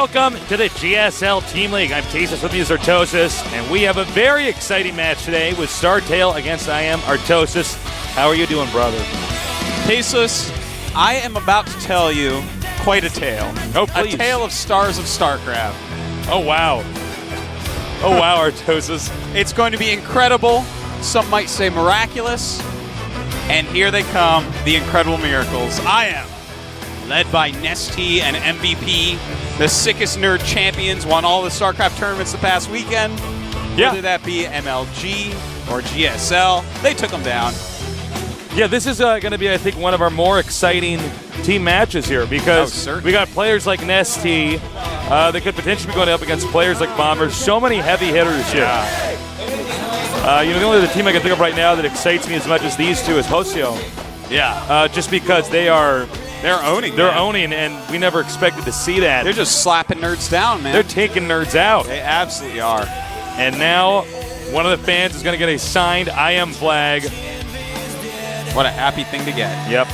Welcome to the GSL Team League. I'm Tasteless, with me is Artosis, and we have a very exciting match today with StarTale against I am Artosis. How are you doing, brother? Tasteless, I am about to tell you quite a tale. Oh, please. A tale of stars of StarCraft. Oh, wow. Oh, wow, Artosis. It's going to be incredible. Some might say miraculous. And here they come, the incredible miracles. I am led by Nesty and MVP, the sickest nerd champions, won all the StarCraft tournaments the past weekend. Yeah. Whether that be MLG or GSL, they took them down. Yeah, this is going to be, I think, one of our more exciting team matches here because we got players like Nesty that could potentially be going up against players like Bomber. So many heavy hitters here. The only other team I can think of right now that excites me as much as these two is Hoseo. Yeah. Just because they're owning. They're man. owning, and we never expected to see that. They're just slapping nerds down, man. They're taking nerds out. They absolutely are. And now one of the fans is going to get a signed I am flag. What a happy thing to get. Yep.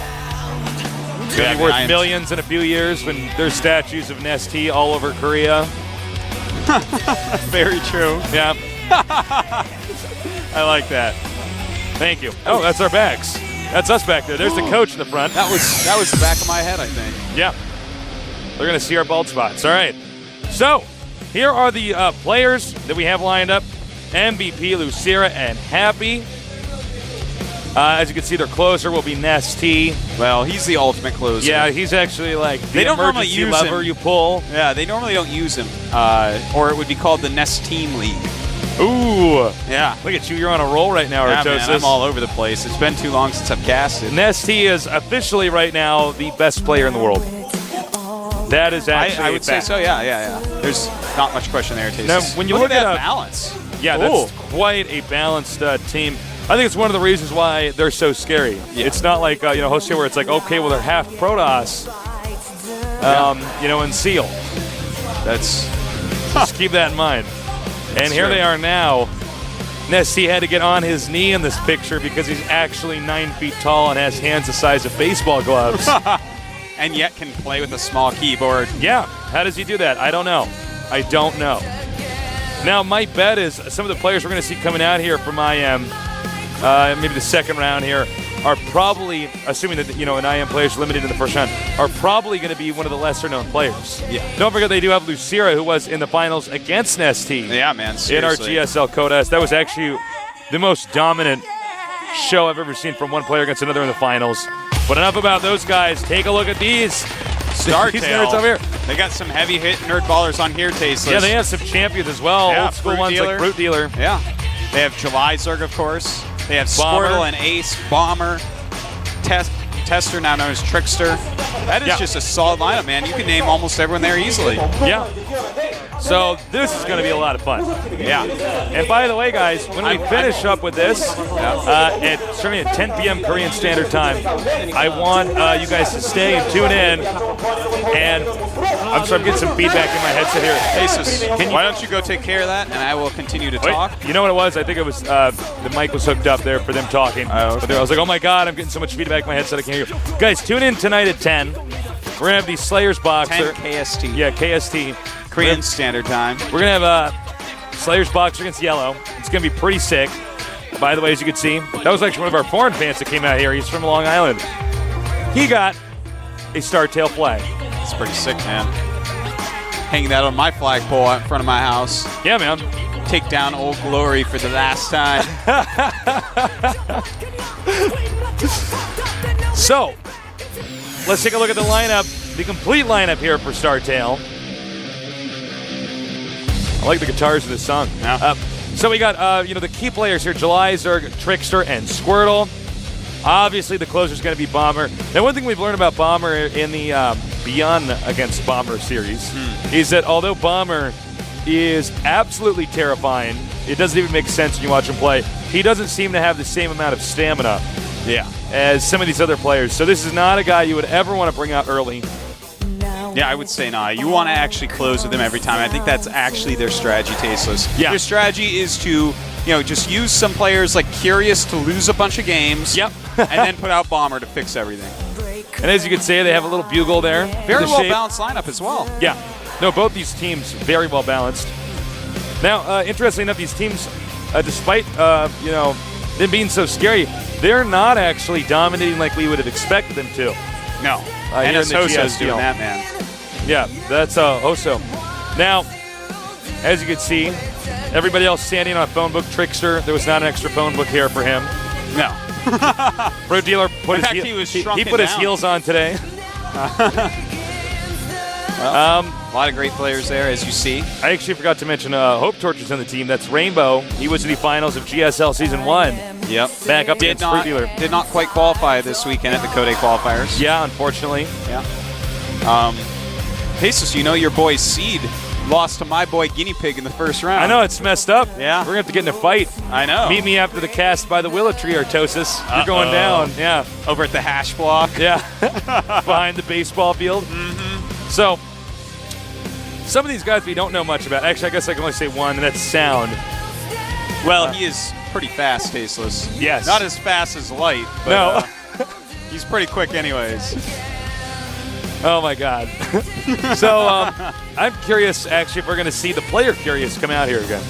It's going to be worth millions in a few years when there's statues of Nesty all over Korea. Very true. Yeah. I like that. Thank you. Oh, that's our backs. That's us back there. There's the coach in the front. That was the back of my head, I think. Yeah. They're going to see our bald spots. All right. So, here are the players that we have lined up. MVP, Lucira, and Happy. As you can see, their closer will be Nesty. Well, he's the ultimate closer. Yeah, he's actually like the they don't normally emergency use lever him. you pull. Yeah, they normally don't use him. Or it would be called the Nest Team League. Ooh. Yeah. Look at you. You're on a roll right now, Yeah, Artosis. man, I'm all over the place. It's been too long since I've casted. Nesty is officially right now the best player in the world. That is actually I would say so, yeah. There's not much question there, Tasteless. Now, when you look look at at that balance. Yeah, that's quite a balanced team. I think it's one of the reasons why they're so scary. Yeah. It's not like, Hosea where it's like, okay, well, they're half Protoss, and Seal. Just keep that in mind. And here they are now. Nesty had to get on his knee in this picture because he's actually 9 feet tall and has hands the size of baseball gloves. And yet can play with a small keyboard. Yeah. How does he do that? I don't know. Now, my bet is some of the players we're going to see coming out here from IM, maybe the second round here, are probably, assuming that, an IM player's limited in the first round, are probably going to be one of the lesser-known players. Yeah. Don't forget they do have Lucira, who was in the finals against Nesty. Yeah, man, seriously. In our GSL Codas. That was actually the most dominant show I've ever seen from one player against another in the finals. But enough about those guys. Take a look at these. StarTale. These nerds over here. They got some heavy hit nerd ballers on here, Tasteless. Yeah, they have some champions as well. Yeah, old school ones Dealer. like Brute Dealer. Yeah. They have Jelizerg, of course. They have Bomber. Squirtle and Ace, Bomber, Tester, now known as Trickster. That is just a solid lineup, man. You can name almost everyone there easily. Yeah. So this is going to be a lot of fun. Yeah. And by the way, guys, when we finish up with this, starting at 10 p.m. Korean Standard Time, I want you guys to stay and tune in. And I'm getting some feedback in my headset here. Tasteless, why don't you go take care of that, and I will continue to talk. You know what it was? I think it was the mic was hooked up there for them talking. Oh, okay. But I was like, oh my God, I'm getting so much feedback in my headset I can't hear you. Guys, tune in tonight at 10. We're going to have the Slayers Boxer. 10 KST. Yeah, KST. Korean Standard Time. We're going to have Slayers Boxer against Yellow. It's going to be pretty sick. By the way, as you can see, that was actually one of our foreign fans that came out here. He's from Long Island. He got a StarTale flag. It's pretty sick, man. Hanging that on my flagpole out in front of my house. Yeah, man. Take down Old Glory for the last time. So, let's take a look at the lineup, the complete lineup here for StarTale. I like the guitars of this song. Yeah. So we got, the key players here, Jelizerg, Trickster, and Squirtle. Obviously, the closer is going to be Bomber. Now, one thing we've learned about Bomber in the Beyond Against Bomber series is that although Bomber is absolutely terrifying, it doesn't even make sense when you watch him play, he doesn't seem to have the same amount of stamina as some of these other players. So this is not a guy you would ever want to bring out early. Yeah, I would say not. You want to actually close with them every time. I think that's actually their strategy, Tasteless. Yeah. Their strategy is to, just use some players like Curious to lose a bunch of games. Yep. And then put out Bomber to fix everything. And as you can see, they have a little bugle there. Very well balanced lineup as well. Yeah. No, both these teams very well balanced. Now, interestingly enough, these teams, despite them being so scary, they're not actually dominating like we would have expected them to. No. And it's Hoso's doing that, man. Yeah, that's Hoso. Now, as you can see, everybody else standing on a phone book. Trickster, there was not an extra phone book here for him. No. Pro Dealer put he put his heels on today. Well, a lot of great players there, as you see. I actually forgot to mention Hope Torture's on the team. That's Rainbow. He was in the finals of GSL Season 1. Yep. Back up against Pro Dealer. Did not quite qualify this weekend at the Code qualifiers. Yeah, unfortunately. Yeah. Jesus, you know your boy Seed lost to my boy Guinea Pig in the first round. I know, it's messed up. Yeah. We're going to have to get in a fight. I know. Meet me after the cast by the Willow Tree, Artosis. You're going down. Yeah. Over at the hash block. Yeah. Behind the baseball field. Mm-hmm. So, some of these guys we don't know much about. Actually, I guess I can only say one, and that's Sound. Well, he is pretty fast, Tasteless. Yes. Not as fast as Light, but no. He's pretty quick anyways. Oh, my God. So, I'm curious, actually, if we're going to see the player Curious come out here again.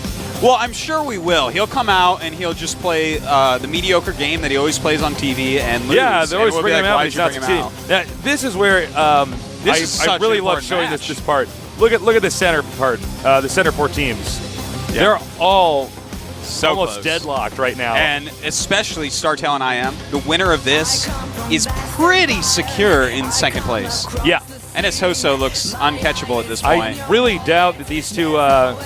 Well, I'm sure we will. He'll come out and he'll just play the mediocre game that he always plays on TV and lose. Yeah, they always we'll bring him out, but "Why'd he's you not bring him succeeding. out?" Now, this is where I really love showing this part. Look at the center part, the center four teams. Yeah. They're all So almost close. deadlocked right now. And especially StarTale and IM, the winner of this is pretty secure in second place. Yeah. And his Hoso looks uncatchable at this point. I really doubt that these two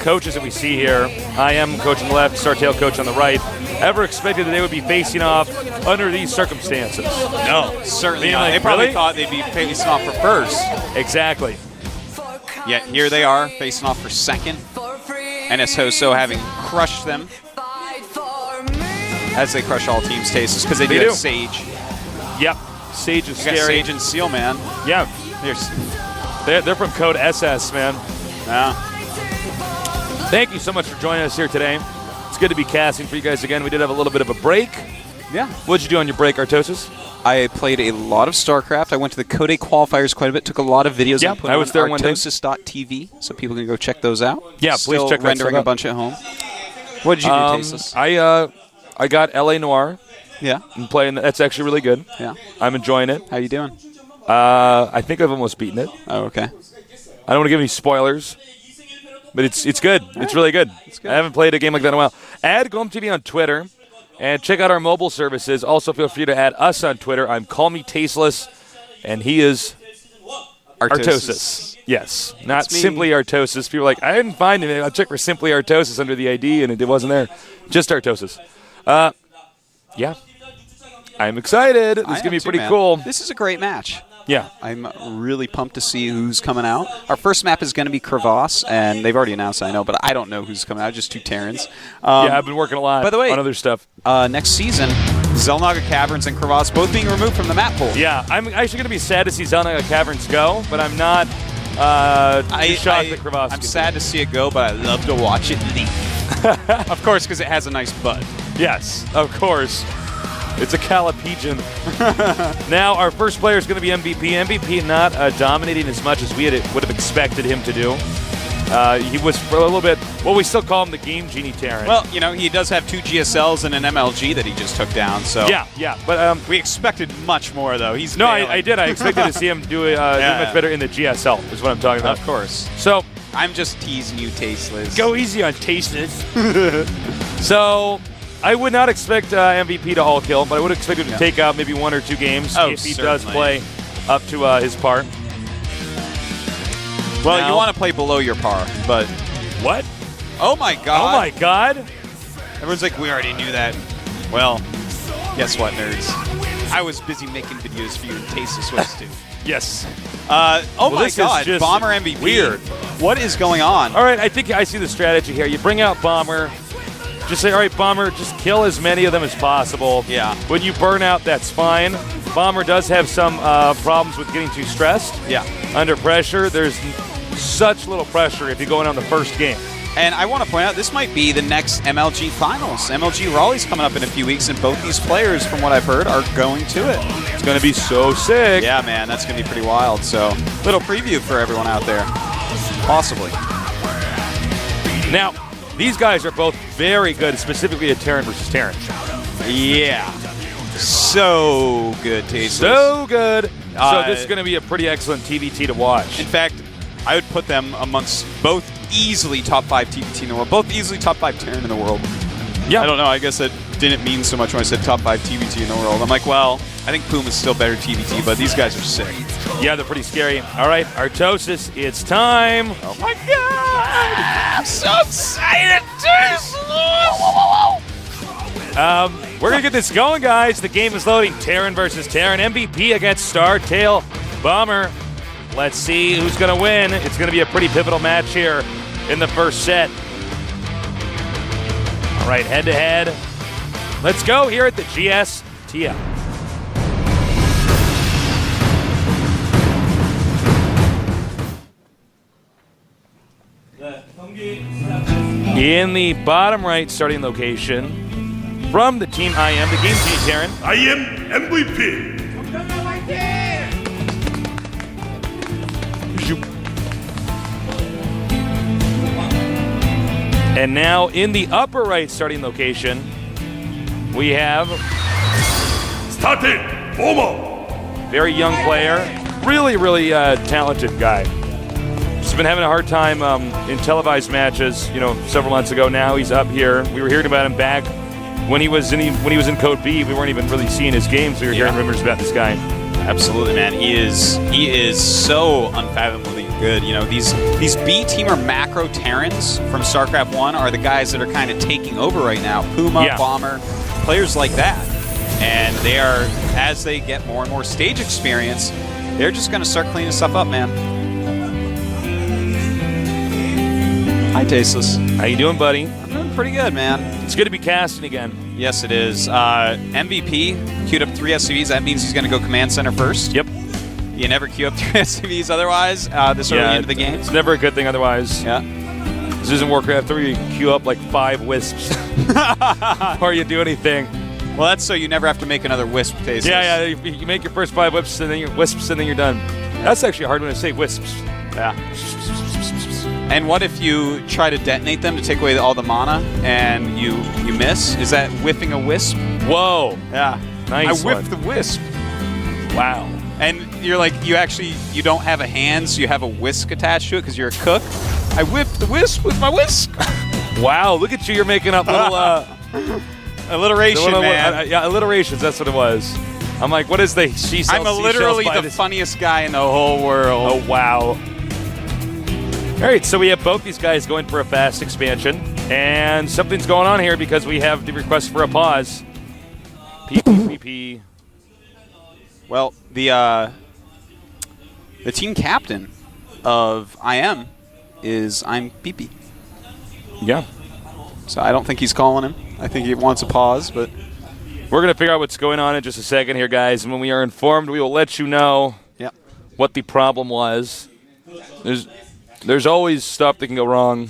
coaches that we see here, IM coach on the left, StarTale coach on the right, ever expected that they would be facing off under these circumstances. No, certainly not. Like, They probably really? thought they'd be facing off for first. Exactly. Yet here they are, facing off for second. And his Hoso having crushed them. As they crush all teams' tastes, because they do have Sage. Yep. Sage is You scary. got Sage and Seal, man. Yeah. They're from Code SS, man. Yeah. Thank you so much for joining us here today. It's good to be casting for you guys again. We did have a little bit of a break. Yeah. What'd you do on your break, Artosis? I played a lot of StarCraft. I went to the Code qualifiers quite a bit. Took a lot of videos. Yeah, and put I was on there one day. Artosis.tv, so people can go check those out. Yeah, Still please check that rendering stuff out. a bunch at home. What did you do, Tasteless? I got LA Noir Yeah. and playing. That's actually really good. Yeah. I'm enjoying it. How you doing? I think I've almost beaten it. Oh, okay. I don't want to give any spoilers, but it's good. It's really good. good. I haven't played a game like that in a while. Add Glum TV on Twitter and check out our mobile services. Also, feel free to add us on Twitter. I'm Call Me Tasteless, and he is Artosis. Yes, not me. Simply Artosis. People are like, I didn't find it. I checked for Simply Artosis under the ID, and it wasn't there. Just Artosis. Yeah. I'm excited. This is going to be pretty cool. This is a great match. Yeah. I'm really pumped to see who's coming out. Our first map is going to be Crevasse, and they've already announced it, I know, but I don't know who's coming out, just two Terrans. Yeah, I've been working a lot by the way, on other stuff. Next season, Zelnaga Caverns and Crevasse both being removed from the map pool. Yeah, I'm actually going to be sad to see Zelnaga Caverns go, but I'm not too shocked that Crevasse I'm can sad to see it go, but I love to watch it leave. Of course, because it has a nice bud. Yes, of course. It's a Calipigeon. Now, our first player is going to be MVP. MVP not dominating as much as we would have expected him to do. He was for a little bit, well, we still call him the Game Genie Terran. Well, you know, he does have two GSLs and an MLG that he just took down, so. Yeah, but we expected much more, though. He's no, failing. I did. I expected to see him do much better in the GSL, is what I'm talking about. Of course. So, I'm just teasing you, Tasteless. go easy on Tasteless. So, I would not expect MVP to all kill, but I would expect him to take out maybe one or two games if he does play up to his par. Well, now, you want to play below your par, but... What? Oh, my God. Oh, my God. Everyone's like, we already knew that. Well, guess what, nerds? I was busy making videos for you and Tasteless was too. Yes. My God, just Bomber MVP. weird. What is going on? All right, I think I see the strategy here. You bring out Bomber. Just say, all right, Bomber, just kill as many of them as possible. Yeah. When you burn out, that's fine. Bomber does have some problems with getting too stressed. Yeah. Under pressure, there's such little pressure if you go in on the first game. And I want to point out, this might be the next MLG Finals. MLG Raleigh's coming up in a few weeks, and both these players, from what I've heard, are going to it. It's going to be so sick. Yeah, man, that's going to be pretty wild. So, little preview for everyone out there. Possibly. Now, these guys are both very good, specifically at Terran versus Terran. Yeah. So good, Tasteless. So good. So this is going to be a pretty excellent TVT to watch. In fact, I would put them amongst both easily top 5 TVT in the world. Both easily top 5 Terran in the world. Yeah. I don't know. I guess that didn't mean so much when I said top 5 TVT in the world. I'm like, well, I think Puma's still better TVT, but these guys are sick. Yeah, they're pretty scary. All right, Artosis, it's time. Oh my god! I'm so excited, We're going to get this going, guys. The game is loading. Terran versus Terran. MVP against StarTale Bomber. Let's see who's going to win. It's going to be a pretty pivotal match here in the first set. All right, head-to-head. Let's go here at the GSTL. In the bottom right starting location, from the Team IM, the Game Team Terran. I am MVP. And now in the upper right starting location, we have StarTale Bomber. very young player, really talented guy. He's been having a hard time in televised matches, several months ago now. He's up here. We were hearing about him back when he was in Code B. We weren't even really seeing his games. We were hearing rumors about this guy. Absolutely, man. He is so unfathomably good. These B-teamer macro Terrans from StarCraft 1 are the guys that are kind of taking over right now. Puma, Bomber, players like that. And they are, as they get more and more stage experience, they're just going to start cleaning stuff up, man. Hi, Tasteless. How you doing, buddy? I'm doing pretty good, man. It's good to be casting again. Yes, it is. MVP queued up 3 SCVs. That means he's going to go command center first. Yep. You never queue up 3 SCVs otherwise this early into the game. It's never a good thing otherwise. Yeah. This isn't Warcraft 3. You queue up like 5 wisps before you do anything. Well, that's so you never have to make another wisp, Tasteless. Yeah. You make your first 5 wisps and then you're done. That's actually a hard one to say, wisps. Yeah. And what if you try to detonate them to take away all the mana and you miss? Is that whiffing a wisp? Whoa. Yeah. Nice I whiffed the wisp. Wow. And you're like, you don't have a hand, so you have a whisk attached to it because you're a cook. I whipped the wisp with my whisk. Wow, look at you. You're making up little... alliteration, man. Yeah, alliterations. That's what it was. I'm like, what is the she sells I'm literally the funniest guy in the whole world. Oh, wow. All right, so we have both these guys going for a fast expansion, and something's going on here because we have the request for a pause. PPPP. Well, the team captain of IM is I'm PP. Yeah. So I don't think he's calling him. I think he wants a pause, but we're going to figure out what's going on in just a second here, guys, and when we are informed, we will let you know what the problem was. There's always stuff that can go wrong,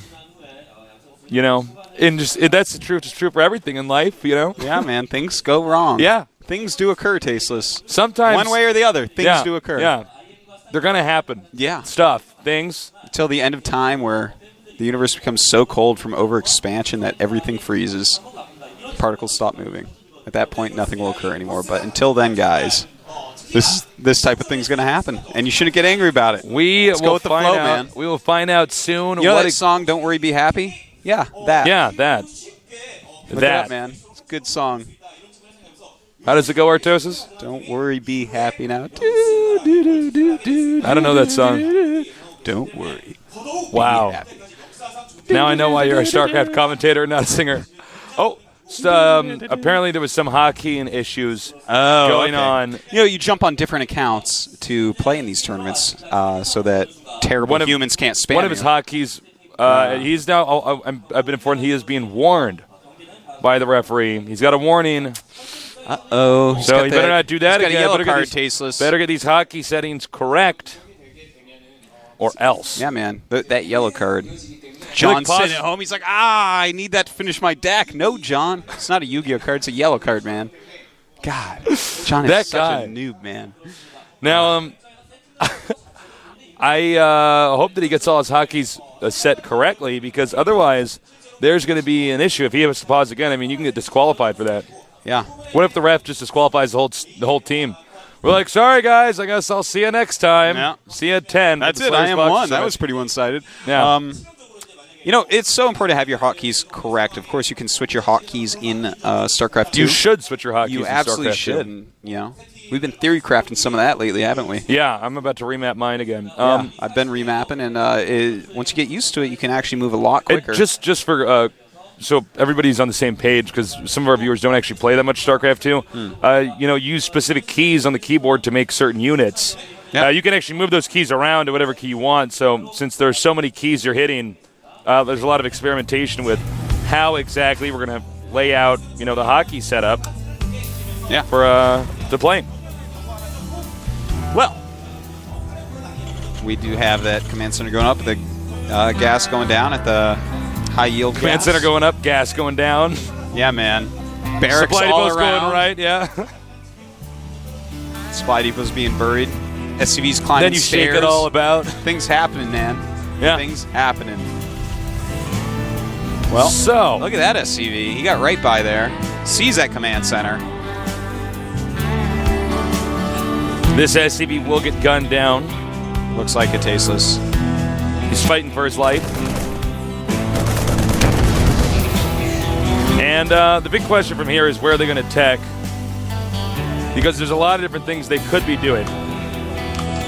and that's the truth. It's true for everything in life, Yeah, man, things go wrong. Yeah. Things do occur, Tasteless. Sometimes. One way or the other, things do occur. Yeah. They're going to happen. Yeah. Things. Until the end of time where the universe becomes so cold from overexpansion that everything freezes. Particles stop moving. At that point, nothing will occur anymore. But until then, guys, this type of thing's going to happen, and you shouldn't get angry about it. Let's go with the flow, man. We will find out soon. You know that song, Don't Worry, Be Happy? Yeah, that. Yeah, that. Look it up, man. It's a good song. How does it go, Artosis? Don't worry, be happy now. I don't know that song. Don't worry. Wow. Be happy. Now I know why you're a StarCraft commentator, not a singer. Oh. Apparently there was some hockey and issues going on. You jump on different accounts to play in these tournaments so that terrible humans can't spam One of his hockeys, he's now, I've been informed he is being warned by the referee. He's got a warning. Uh-oh. So he better not do that again. Got a yellow card, Tasteless. Better get these hockey settings correct or else. Yeah, man. That yellow card. John's sitting at home. He's like, I need that to finish my deck. No, John. It's not a Yu-Gi-Oh card. It's a yellow card, man. God. John is such a noob, man. Now, I hope that he gets all his hotkeys set correctly, because otherwise there's going to be an issue if he has to pause again. I mean, you can get disqualified for that. Yeah. What if the ref just disqualifies the whole team? We're like, sorry, guys, I guess I'll see you next time. Yeah. See you at 10. That's it. I am one. That was pretty one-sided. Yeah. It's so important to have your hotkeys correct. Of course, you can switch your hotkeys in StarCraft 2. You should switch your hotkeys in StarCraft 2. You absolutely should. And, we've been theory crafting some of that lately, haven't we? Yeah, I'm about to remap mine again. I've been remapping, and once you get used to it, you can actually move a lot quicker. Just for so everybody's on the same page, because some of our viewers don't actually play that much StarCraft 2. Use specific keys on the keyboard to make certain units. Yep. You can actually move those keys around to whatever key you want. So since there's so many keys you're hitting, there's a lot of experimentation with how exactly we're going to lay out, the hotkey setup. Yeah. For to play. Well, we do have that command center going up, the gas going down at the high yield Command gas. center going up, gas going down. Yeah, man. Barracks Supply all depot's around. going right, yeah. Supply depot's being buried. SCV's climbing Then you stairs. shake it all about. Things happening, man. Yeah. Things happening. Well, so look at that SCV. He got right by there. Sees that command center. this SCV will get gunned down. Looks like it, Tasteless. He's fighting for his life. And the big question from here is, where are they going to tech? Because there's a lot of different things they could be doing.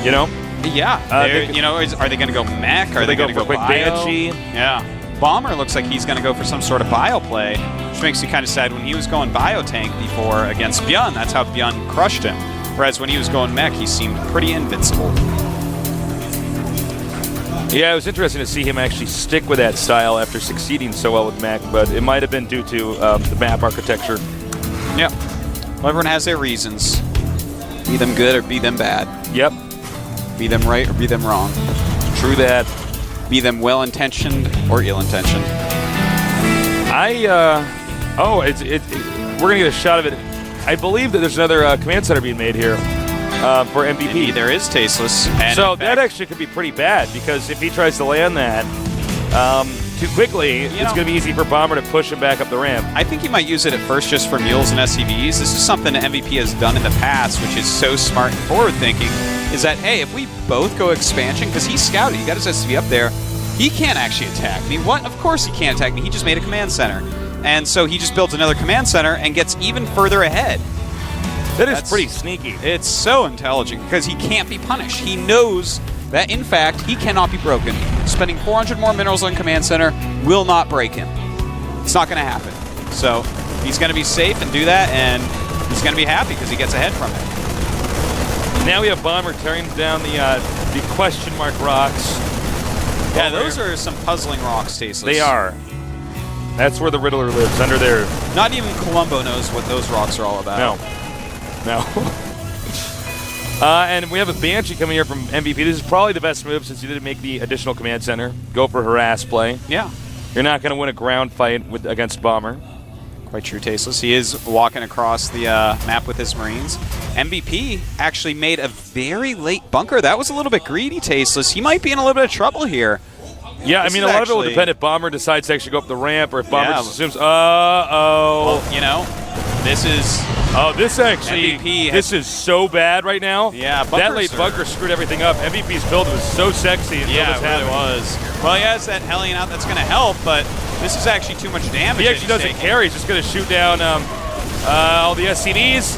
Yeah. Are they going to go mech? Are they going to go quick bio? Banshee? Yeah. Bomber looks like he's going to go for some sort of bio play, which makes me kind of sad. When he was going bio tank before against Bjorn, that's how Bjorn crushed him. Whereas when he was going mech, he seemed pretty invincible. Yeah, it was interesting to see him actually stick with that style after succeeding so well with mech, but it might have been due to the map architecture. Yep. Well, everyone has their reasons. Be them good or be them bad. Yep. Be them right or be them wrong. True that. Be them well-intentioned or ill-intentioned. We're going to get a shot of it. I believe that there's another command center being made here for MVP. Indeed, there is Tasteless. And So that actually could be pretty bad, because if he tries to land that too quickly, it's going to be easy for Bomber to push him back up the ramp. I think he might use it at first just for mules and SCVs. This is something that MVP has done in the past, which is so smart and forward-thinking, is that, hey, if we both go expansion, because he's scouted, he got his SCV up there, he can't actually attack me. What? Of course he can't attack me. He just made a command center. And so he just builds another command center and gets even further ahead. That's pretty sneaky. It's so intelligent, because he can't be punished. He knows that, in fact, he cannot be broken. Spending 400 more minerals on command center will not break him. It's not going to happen. So he's going to be safe and do that, and he's going to be happy because he gets ahead from it. Now we have Bomber tearing down the question mark rocks. Yeah, those are some puzzling rocks, Tasteless. They are. That's where the Riddler lives, under there. Not even Columbo knows what those rocks are all about. No. And we have a Banshee coming here from MVP. This is probably the best move, since you didn't make the additional command center. Go for harass play. Yeah. You're not going to win a ground fight against Bomber. Quite true, Tasteless. He is walking across the map with his Marines. MVP actually made a very late bunker. That was a little bit greedy, Tasteless. He might be in a little bit of trouble here. Yeah, I mean, a lot of it will depend if Bomber decides to actually go up the ramp, or if Bomber just assumes, Well, this is... Oh, this actually, MVP this is so bad right now. Yeah, that late bunker screwed everything up. MVP's build was so sexy. Yeah, it really was. Well, he has that Hellion out that's going to help, but this is actually too much damage. He actually doesn't care. He's just going to shoot down all the SCVs.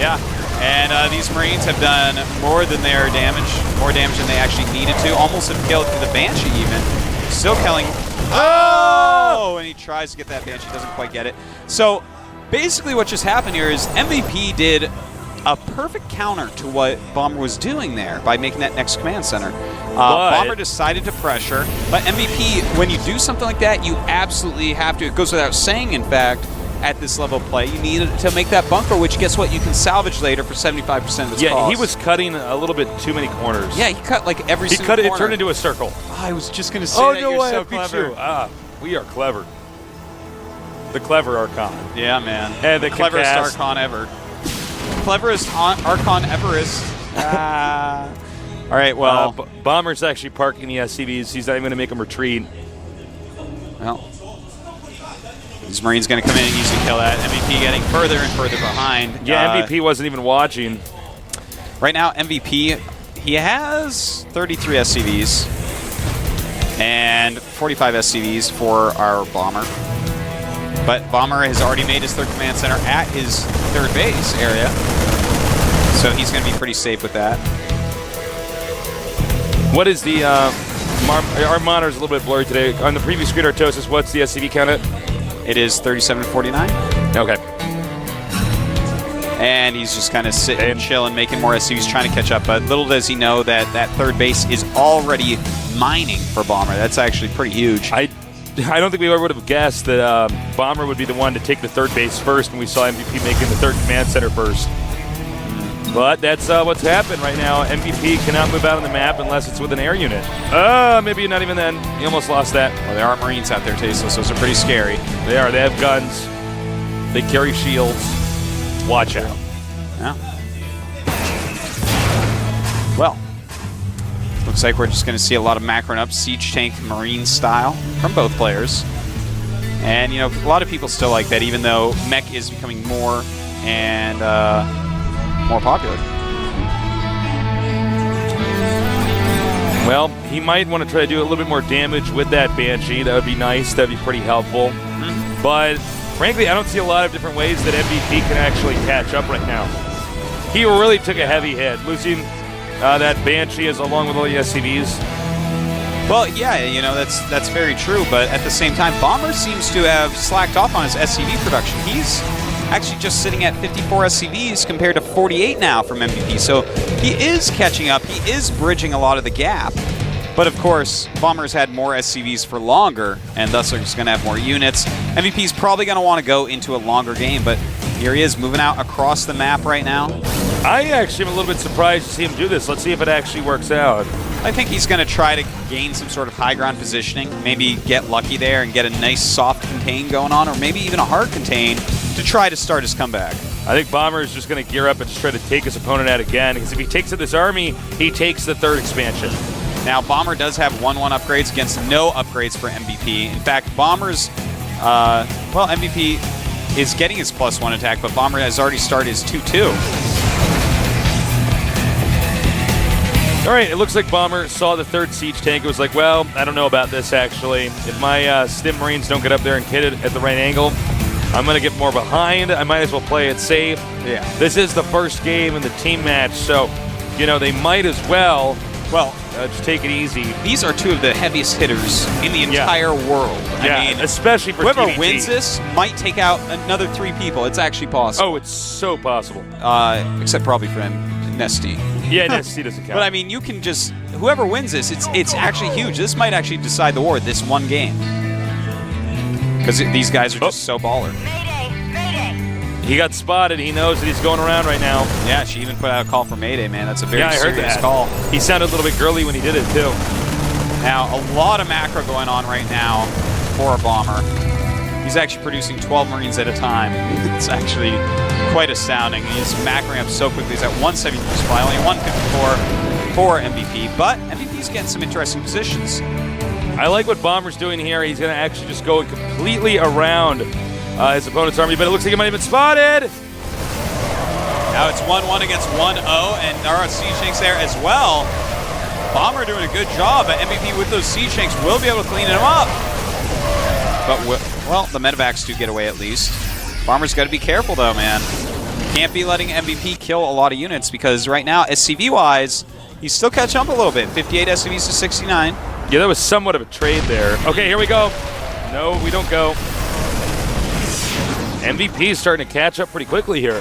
Yeah, and these Marines have done more than their damage, more damage than they actually needed to. Almost have killed the Banshee even. Still killing. Oh! And he tries to get that Banshee, doesn't quite get it. So basically what just happened here is MVP did a perfect counter to what Bomber was doing there by making that next command center. Bomber decided to pressure, but MVP, when you do something like that, you absolutely have to, it goes without saying, in fact, at this level of play, you need to make that bunker, which guess what, you can salvage later for 75% of its cost. He was cutting a little bit too many corners. Yeah, he cut like every single corner. It turned into a circle. Oh, I was just going to say that no you're way, so I beat clever. you. We are clever. The clever Archon. Yeah, man. And the cleverest Archon ever. Cleverest Archon Everest. All right, well. Bomber's actually parking the SCVs. He's not even going to make them retreat. Well, this Marine's going to come in and easily kill that. MVP getting further and further behind. Yeah, MVP wasn't even watching. Right now, MVP, he has 33 SCVs and 45 SCVs for our Bomber. But Bomber has already made his third command center at his third base area. So he's going to be pretty safe with that. What is the... our monitor's a little bit blurry today. On the previous screen, Artosis, what's the SCV count at? It is 37-49. Okay. And he's just kind of sitting and chilling, making more SCVs, trying to catch up. But little does he know that that third base is already mining for Bomber. That's actually pretty huge. I don't think we ever would have guessed that Bomber would be the one to take the third base first when we saw MVP making the third command center first. But that's what's happened right now. MVP cannot move out on the map unless it's with an air unit. Maybe not even then. He almost lost that. Well, there are Marines out there, Tasteless. Those are pretty scary. They are. They have guns. They carry shields. Watch out. Yeah. Well, looks like we're just going to see a lot of macroing up Siege Tank Marine style from both players. And, you know, a lot of people still like that, even though mech is becoming more and more popular. Well, he might want to try to do a little bit more damage with that Banshee. That would be nice. That would be pretty helpful. Mm-hmm. But frankly, I don't see a lot of different ways that MVP can actually catch up right now. He really took a heavy hit, losing that Banshee as along with all the SCVs. Well, yeah, you know, that's very true, but at the same time, Bomber seems to have slacked off on his SCV production. He's actually just sitting at 54 SCVs compared to 48 now from MVP, so he is catching up. He is bridging a lot of the gap. But of course, Bomber's had more SCVs for longer, and thus are just going to have more units. MVP's probably going to want to go into a longer game, but here he is moving out across the map right now. I actually am a little bit surprised to see him do this. Let's see if it actually works out. I think he's going to try to gain some sort of high ground positioning, maybe get lucky there and get a nice soft contain going on, or maybe even a hard contain to try to start his comeback. I think Bomber is just going to gear up and just try to take his opponent out again, because if he takes out this army, he takes the third expansion. Now, Bomber does have 1-1 upgrades against no upgrades for MVP. In fact, Bomber's, well, MVP is getting his +1 attack, but Bomber has already started his 2-2. All right, it looks like Bomber saw the third siege tank. It was like, well, I don't know about this, actually. If my Stim Marines don't get up there and hit it at the right angle, I'm going to get more behind. I might as well play it safe. Yeah. This is the first game in the team match, so, you know, they might as well, just take it easy. These are two of the heaviest hitters in the entire world. Yeah, I mean, especially for whoever TVT. wins this might take out another 3 people. It's actually possible. Oh, it's so possible. Except probably for Nesty. Yeah, Nesty doesn't count. But I mean, you can just, whoever wins this, it's actually huge. This might actually decide the war, this one game. Because these guys are just so baller. He got spotted. He knows that he's going around right now. Yeah, she even put out a call for Mayday, man. That's a very I heard serious that. call. He sounded a little bit girly when he did it, too. Now, a lot of macro going on right now for a Bomber. He's actually producing 12 Marines at a time. It's actually quite astounding. He's macroing up so quickly. He's at 173 supply, only 154 for MVP, but MVP's getting some interesting positions. I like what Bomber's doing here. He's going to actually just go completely around his opponent's army, but it looks like he might have been spotted. Now it's 1-1 against 1-0, and there are siege tanks there as well. Bomber doing a good job, but MVP with those siege tanks will be able to clean them up. But, well, the medevacs do get away at least. Bomber's got to be careful, though, man. Can't be letting MVP kill a lot of units, because right now, SCV-wise, he's still catching up a little bit. 58 SCVs to 69. Yeah, that was somewhat of a trade there. Okay, here we go. No, we don't go. MVP is starting to catch up pretty quickly here.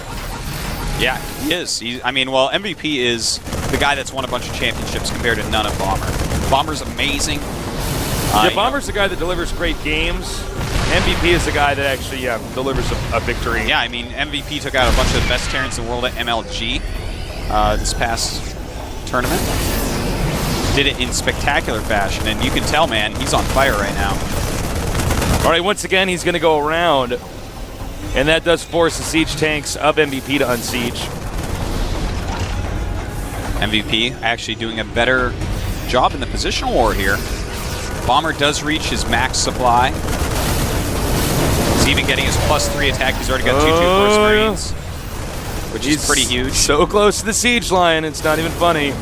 Yeah, he is. I mean, well, MVP is the guy that's won a bunch of championships compared to none of Bomber. Bomber's amazing. Yeah, Bomber's the guy that delivers great games. MVP is the guy that actually delivers a victory. Yeah, I mean, MVP took out a bunch of the best Terrans in the world at MLG this past tournament. Did it in spectacular fashion, and you can tell, man, he's on fire right now. All right, once again, he's going to go around, and that does force the siege tanks of MVP to unsiege. MVP actually doing a better job in the positional war here. Bomber does reach his max supply. He's even getting his +3 attack. He's already got 2/2 First Marines, which is pretty huge. So close to the siege line, it's not even funny.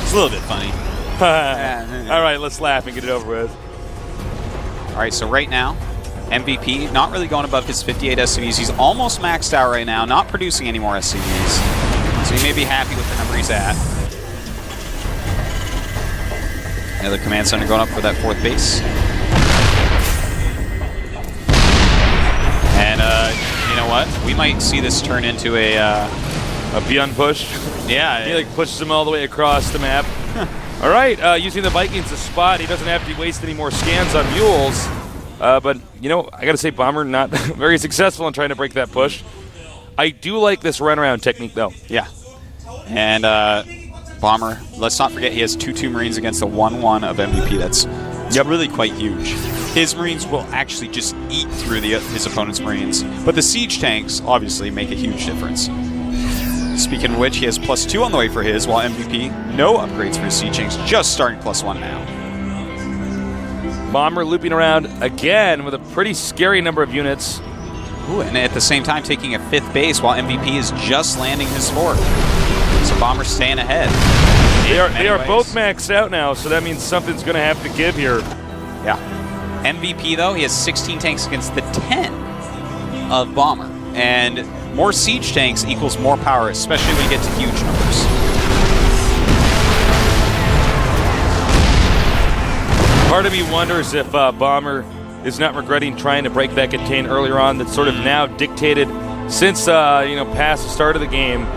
It's a little bit funny. All right, let's laugh and get it over with. All right, so right now, MVP not really going above his 58 SCVs. He's almost maxed out right now, not producing any more SCVs. So he may be happy with the number he's at. Another command center going up for that 4th base. And you know what? We might see this turn into a beyond push. Yeah. He like pushes him all the way across the map. All right, using the Vikings to spot. He doesn't have to waste any more scans on mules. But, you know, I got to say, Bomber not very successful in trying to break that push. I do like this runaround technique, though. Yeah. And Bomber, let's not forget he has 2/2 Marines against the 1/1 of MVP. That's really quite huge. His Marines will actually just eat through his opponent's Marines. But the siege tanks, obviously, make a huge difference. Speaking of which, he has +2 on the way for his, while MVP, no upgrades for his siege tanks, just starting +1 now. Bomber looping around again with a pretty scary number of units. Ooh, and at the same time taking a 5th base while MVP is just landing his 4th. So Bomber's staying ahead. They are both maxed out now, so that means something's going to have to give here. Yeah. MVP, though, he has 16 tanks against the 10 of Bomber. And more siege tanks equals more power, especially when you get to huge numbers. Part of me wonders if Bomber is not regretting trying to break that contain earlier on. That's sort of now dictated since past the start of the game.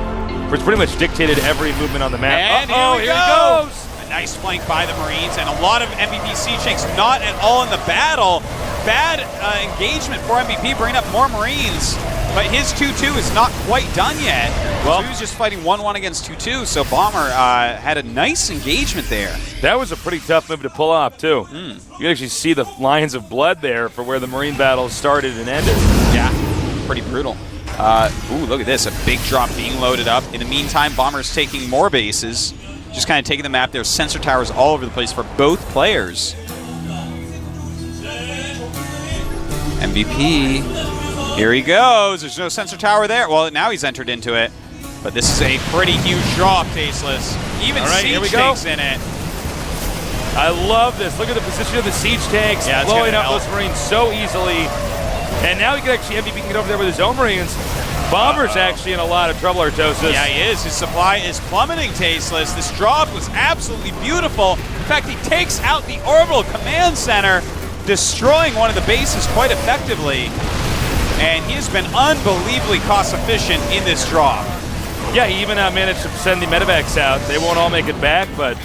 It's pretty much dictated every movement on the map. And here he goes! A nice flank by the Marines, and a lot of MVP siege tanks not at all in the battle. Bad engagement for MVP, bringing up more Marines. But his 2/2 is not quite done yet. Well, so he was just fighting 1/1 against 2/2, so Bomber had a nice engagement there. That was a pretty tough move to pull off, too. You can actually see the lines of blood there for where the Marine battle started and ended. Yeah, pretty brutal. Ooh, look at this, a big drop being loaded up. In the meantime, Bomber's taking more bases, just kind of taking the map. There's sensor towers all over the place for both players. MVP, here he goes. There's no sensor tower there. Well, now he's entered into it. But this is a pretty huge drop, Tasteless. Even siege tanks in it. I love this. Look at the position of the siege tanks, blowing up those Marines so easily. And now he can actually, MVP can get over there with his own Marines. Bomber's actually in a lot of trouble, Artosis. Yeah, he is. His supply is plummeting, Tasteless. This drop was absolutely beautiful. In fact, he takes out the orbital command center, destroying one of the bases quite effectively. And he has been unbelievably cost-efficient in this drop. Yeah, he even managed to send the medevacs out. They won't all make it back, but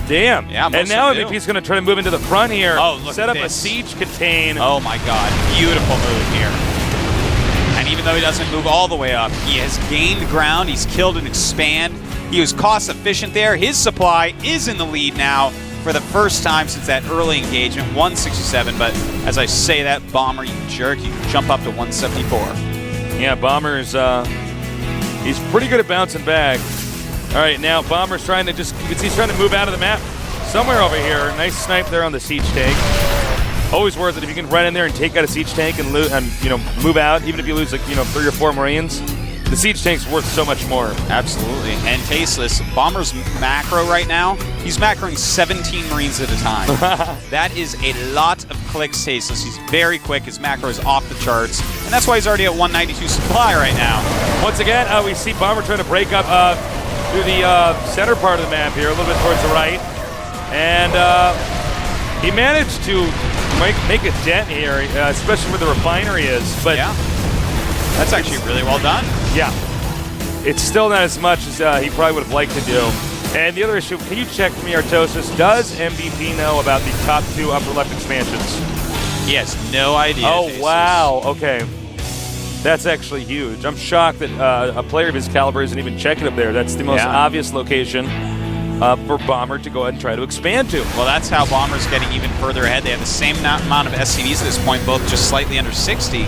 damn. Yeah, and now MVP's going to try to move into the front here. Oh, look set at up this. a siege contain. Oh my god, beautiful move here. And even though he doesn't move all the way up, he has gained ground, he's killed and expand. He was cost efficient there. His supply is in the lead now for the first time since that early engagement, 167. But as I say that, Bomber, you jerk, you jump up to 174. Yeah, Bomber's, he's pretty good at bouncing back. All right, now Bomber's trying to you can see he's trying to move out of the map somewhere over here. Nice snipe there on the siege tank. Always worth it if you can run in there and take out a siege tank and move out, even if you lose 3 or 4 Marines. The siege tank's worth so much more. Absolutely. And Tasteless, Bomber's macro right now, he's macroing 17 Marines at a time. That is a lot of clicks, Tasteless. He's very quick. His macro is off the charts. And that's why he's already at 192 supply right now. Once again, we see Bomber trying to break up through the center part of the map here, a little bit towards the right. And he managed to make a dent here, especially where the refinery is. But yeah, that's actually really well done. Yeah. It's still not as much as he probably would have liked to do. And the other issue, can you check for me, Artosis, does MVP know about the top 2 upper left expansions? He has no idea. Oh, Tasteless. wow. Okay. That's actually huge. I'm shocked that a player of his caliber isn't even checking up there. That's the most obvious location for Bomber to go ahead and try to expand to. Well, that's how Bomber's getting even further ahead. They have the same amount of SCVs at this point, both just slightly under 60.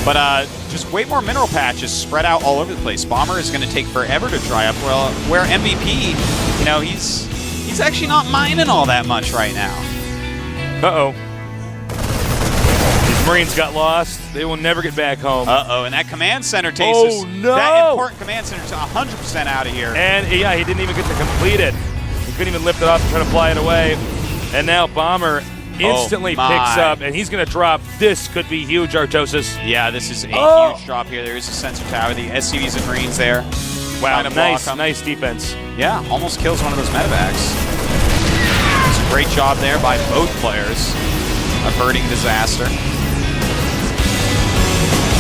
But just way more mineral patches spread out all over the place. Bomber is going to take forever to dry up. Well, where MVP, you know, he's actually not mining all that much right now. Uh-oh. These Marines got lost. They will never get back home. Uh-oh, and that command center takes Oh, no! That important command center is 100% out of here. And, yeah, he didn't even get to complete it. He couldn't even lift it off and try to fly it away. And now Bomber instantly picks up, and he's going to drop. This could be huge, Artosis. Yeah, this is a huge drop here. There is a sensor tower. The SCVs and Marines there. Wow, nice defense. Yeah, almost kills one of those medevacs. It's a great job there by both players, averting disaster.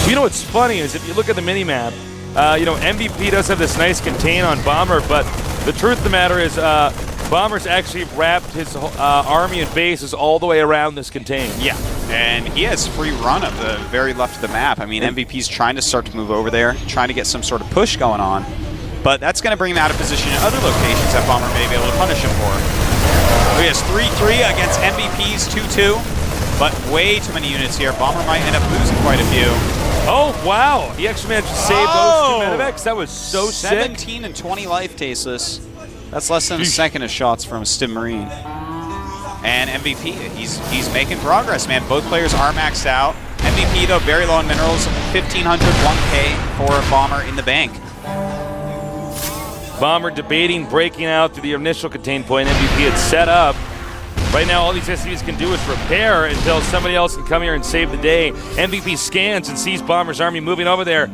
You know what's funny is if you look at the minimap, you know, MVP does have this nice contain on Bomber, but the truth of the matter is Bomber's actually wrapped his army and bases all the way around this contain. Yeah, and he has free run of the very left of the map. I mean, MVP's trying to start to move over there, trying to get some sort of push going on, but that's going to bring him out of position in other locations that Bomber may be able to punish him for. He has 3-3 against MVP's 2-2, but way too many units here. Bomber might end up losing quite a few. Oh, wow. He actually managed to save those two medevacs. That was so 17 sick. and 20 life, Tasteless. That's less than a second of shots from a Stim Marine. And MVP, he's making progress, man. Both players are maxed out. MVP, though, very low on minerals. 1,500, 1K for Bomber in the bank. Bomber debating breaking out to the initial contain point MVP had set up. Right now, all these SCVs can do is repair until somebody else can come here and save the day. MVP scans and sees Bomber's army moving over there.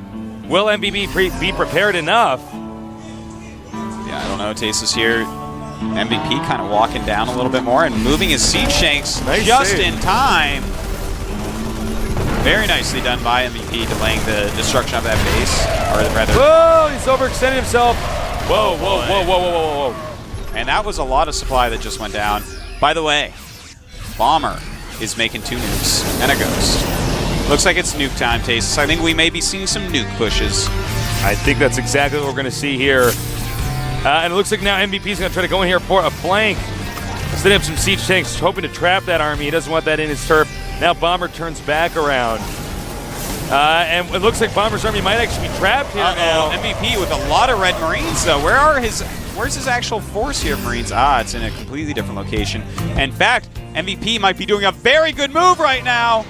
Will MVP be prepared enough? Yeah, I don't know. Tasteless here. MVP kind of walking down a little bit more and moving his siege shanks just in time. Very nicely done by MVP, delaying the destruction of that base, or rather. Whoa! He's overextended himself. Whoa! Whoa! Whoa! Whoa! Whoa! Whoa! And that was a lot of supply that just went down. By the way, Bomber is making 2 nukes and a ghost. Looks like it's nuke time, Tasteless. I think we may be seeing some nuke pushes. I think that's exactly what we're going to see here. And it looks like now MVP is going to try to go in here for a flank. Instead of some siege tanks hoping to trap that army. He doesn't want that in his turf. Now Bomber turns back around. And it looks like Bomber's army might actually be trapped here now. MVP with a lot of red Marines, though. Where's his actual force here, Marines? It's in a completely different location. In fact, MVP might be doing a very good move right now.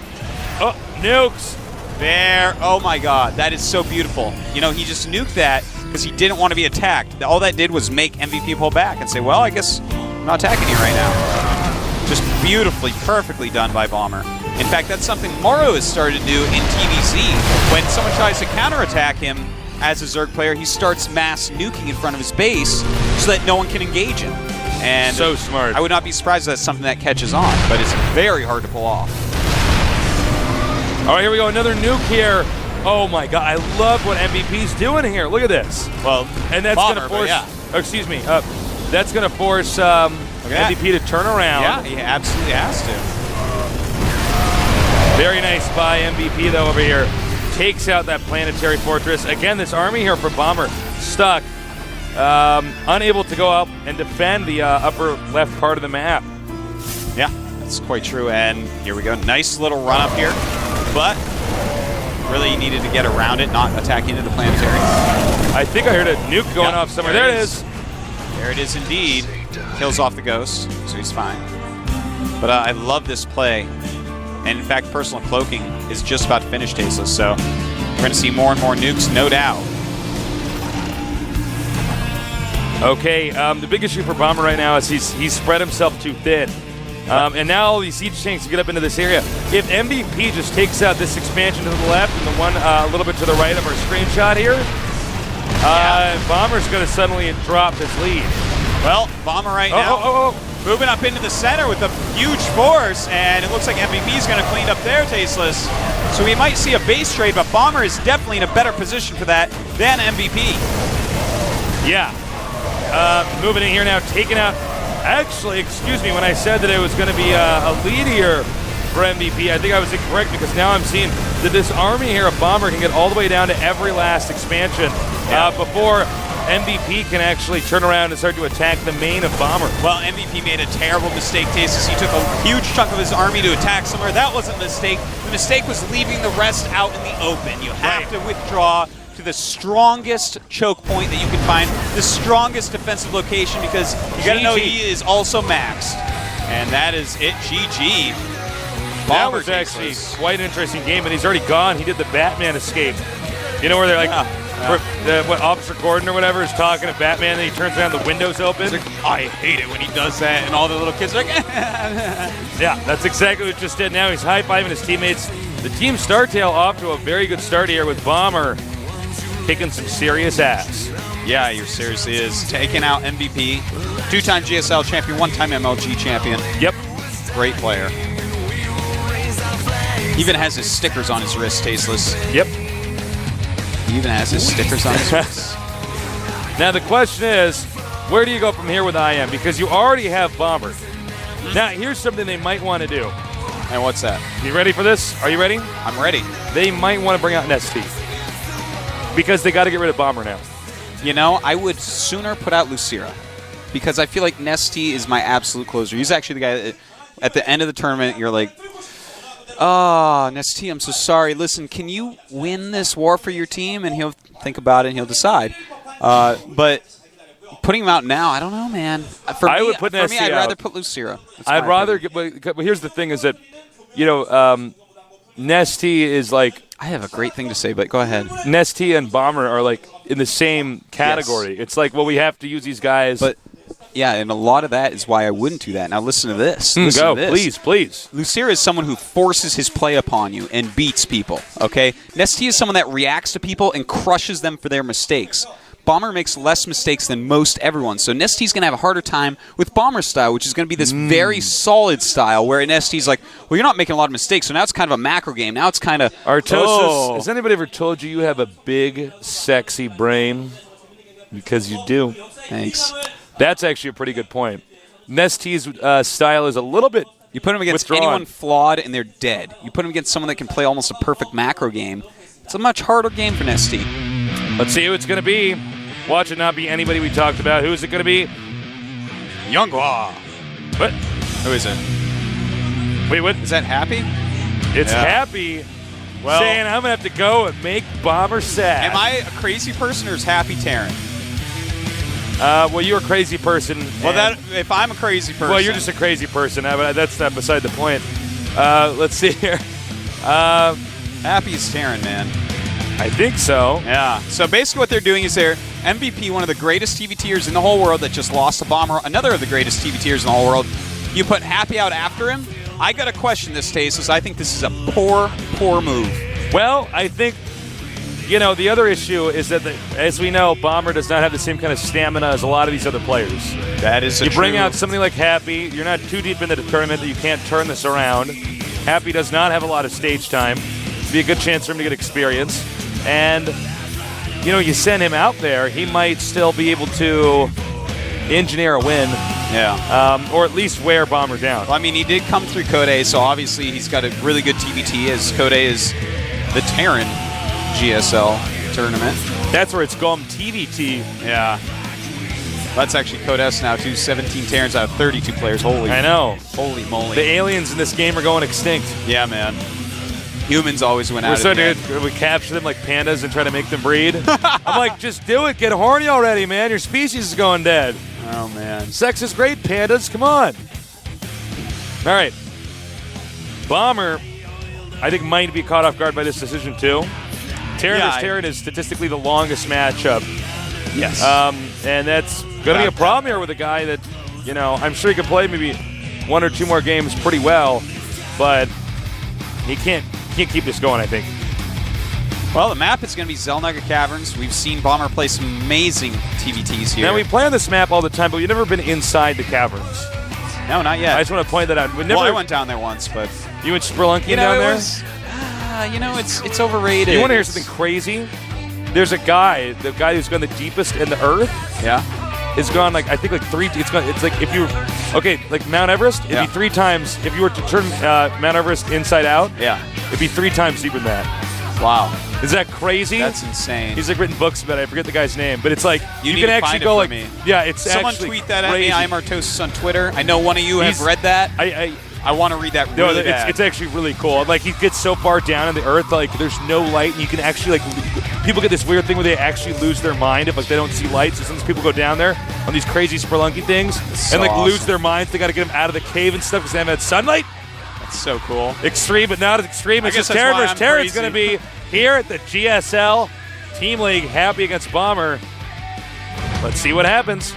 Oh, nukes. There. Oh, my God. That is so beautiful. You know, he just nuked that because he didn't want to be attacked. All that did was make MVP pull back and say, well, I guess I'm not attacking you right now. Just beautifully, perfectly done by Bomber. In fact, that's something Morrow has started to do in TVZ. When someone tries to counterattack him as a Zerg player, he starts mass nuking in front of his base so that no one can engage him. And so smart. I would not be surprised if that's something that catches on, but it's very hard to pull off. All right, here we go. Another nuke here. Oh, my God. I love what MVP's doing here. Look at this. Well, and that's going to force... Oh, excuse me. That's going to force MVP to turn around. Yeah, he absolutely has to. Very nice by MVP, though, over here. Takes out that planetary fortress. Again, this army here for Bomber stuck. Unable to go up and defend the upper left part of the map. Yeah, that's quite true. And here we go. Nice little run up here. But really needed to get around it, not attacking into the planetary. I think I heard a nuke going off somewhere. There it is. There it is indeed. Kills off the ghost, so he's fine. But I love this play. And in fact, personal cloaking is just about to finish, Tasteless, so we're going to see more and more nukes, no doubt. Okay, the big issue for Bomber right now is he's spread himself too thin. And now all these siege tanks get up into this area. If MVP just takes out this expansion to the left and the one a little bit to the right of our screenshot here, Bomber's going to suddenly drop his lead. Well, Bomber right now moving up into the center with a huge force, and it looks like MVP's going to clean up there, Tasteless. So we might see a base trade, but Bomber is definitely in a better position for that than MVP. Yeah. Moving in here now, taking out... Actually, excuse me, when I said that it was going to be a lead here for MVP, I think I was incorrect because now I'm seeing that this army here of Bomber can get all the way down to every last expansion before MVP can actually turn around and start to attack the main of Bomber. Well, MVP made a terrible mistake, Tastes. He took a huge chunk of his army to attack somewhere. That wasn't a mistake. The mistake was leaving the rest out in the open. You have to withdraw to the strongest choke point that you can find, the strongest defensive location, because you got to know he is also maxed. And that is it. GG. That was actually quite an interesting game, and he's already gone. He did the Batman escape. You know where they're like, what Officer Gordon or whatever is talking to Batman, and he turns around, the window's open. Like, I hate it when he does that, and all the little kids are like, yeah, that's exactly what he just did. Now he's high-fiving his teammates. The team StarTale off to a very good start here with Bomber kicking some serious ass. Yeah, he seriously is. Taking out MVP, 2-time GSL champion, 1-time MLG champion. Yep. Great player. Even has his stickers on his wrist, Tasteless. Yep. He even has his stickers on his wrist. Now the question is, where do you go from here with IM? Because you already have Bomber. Now here's something they might want to do. And what's that? You ready for this? Are you ready? I'm ready. They might want to bring out Nesty. Because they got to get rid of Bomber now. You know, I would sooner put out Lucira. Because I feel like Nesty is my absolute closer. He's actually the guy that at the end of the tournament, you're like, oh, Nesty, I'm so sorry. Listen, can you win this war for your team? And he'll think about it and he'll decide. But putting him out now, I don't know, man. I would put Nesty I'd out. rather put Lucira. I'd rather get, but here's the thing is that, you know, Nesty is like, I have a great thing to say, but go ahead. Nesty and Bomber are like in the same category. Yes. It's like, well, we have to use these guys. But yeah, and a lot of that is why I wouldn't do that. Now listen to this. Go, please, please. Lucira is someone who forces his play upon you and beats people, okay? Nesty is someone that reacts to people and crushes them for their mistakes. Bomber makes less mistakes than most everyone, so Nesty's going to have a harder time with Bomber style, which is going to be this very solid style, where Nesty's like, well, you're not making a lot of mistakes, so now it's kind of a macro game. Now it's kind of, Artosis, has anybody ever told you have a big, sexy brain? Because you do. Thanks. That's actually a pretty good point. Nesty's style is a little bit You put him against withdrawn. anyone flawed, and they're dead. You put him against someone that can play almost a perfect macro game. It's a much harder game for Nesty. Let's see who it's going to be. Watch it not be anybody we talked about. Who is it going to be? Younghwa. What? Who is it? Wait, what? Is that Happy? It's Happy saying I'm going to have to go and make Bomber sad. Am I a crazy person or is Happy Terran? Well, you're a crazy person. Well, if I'm a crazy person. Well, you're just a crazy person. But that's not beside the point. Let's see here. Happy's Terran, man. I think so. Yeah. So basically what they're doing is they're MVP, one of the greatest TV tiers in the whole world that just lost to Bomber, another of the greatest TV tiers in the whole world. You put Happy out after him. I got to question this, Taste, I think this is a poor, poor move. Well, I think, you know, the other issue is that, as we know, Bomber does not have the same kind of stamina as a lot of these other players. That is You bring out something like Happy, you're not too deep into the tournament that you can't turn this around. Happy does not have a lot of stage time. It'd be a good chance for him to get experience. And, you know, you send him out there, he might still be able to engineer a win. Yeah. Or at least wear Bomber down. Well, I mean, he did come through Code, so obviously he's got a really good TBT, as Code is the Terran GSL tournament. That's where it's gone, TVT. Yeah. That's actually Code S now, too. 17 Terrans out of 32 players. Holy. I know. Holy moly. The aliens in this game are going extinct. Yeah, man. Humans always went out. We're so good. We capture them like pandas and try to make them breed. I'm like, just do it. Get horny already, man. Your species is going dead. Oh, man. Sex is great, pandas. Come on. All right. Bomber, I think, might be caught off guard by this decision, too. Terran is statistically the longest matchup. Yes. And that's going to be a problem here with a guy that, you know, I'm sure he could play maybe one or two more games pretty well, but he can't keep this going, I think. Well, the map is going to be Zelnaga Caverns. We've seen Bomber play some amazing TVTs here. Now, we play on this map all the time, but we've never been inside the caverns. No, not yet. I just want to point that out. I went down there once, but... You went spelunking down there? It's overrated. You want to hear something crazy? There's a guy, the guy who's gone the deepest in the earth. Yeah. It's gone like, I think like three, it's like if you, okay, like Mount Everest, it'd be 3 times, if you were to turn Mount Everest inside out, yeah, it'd be 3 times deeper than that. Wow. Is that crazy? That's insane. He's like written books about it. I forget the guy's name, but it's like You need can to actually find it go for like me. yeah, it's Someone actually tweet that crazy. at me. I'm Artosis on Twitter. I know one of you have read that. I want to read that No, really bad. it's actually really cool. Like he gets so far down in the earth, like there's no light, and you can actually like people get this weird thing where they actually lose their mind if like they don't see light. So sometimes people go down there on these crazy spelunky things so and like lose awesome. their minds. They got to get them out of the cave and stuff because they haven't had sunlight. That's so cool. Extreme, but not as extreme. It's guess just that's Terran why versus I'm Terran's crazy. going to be here at the GSL Team League, happy against Bomber. Let's see what happens.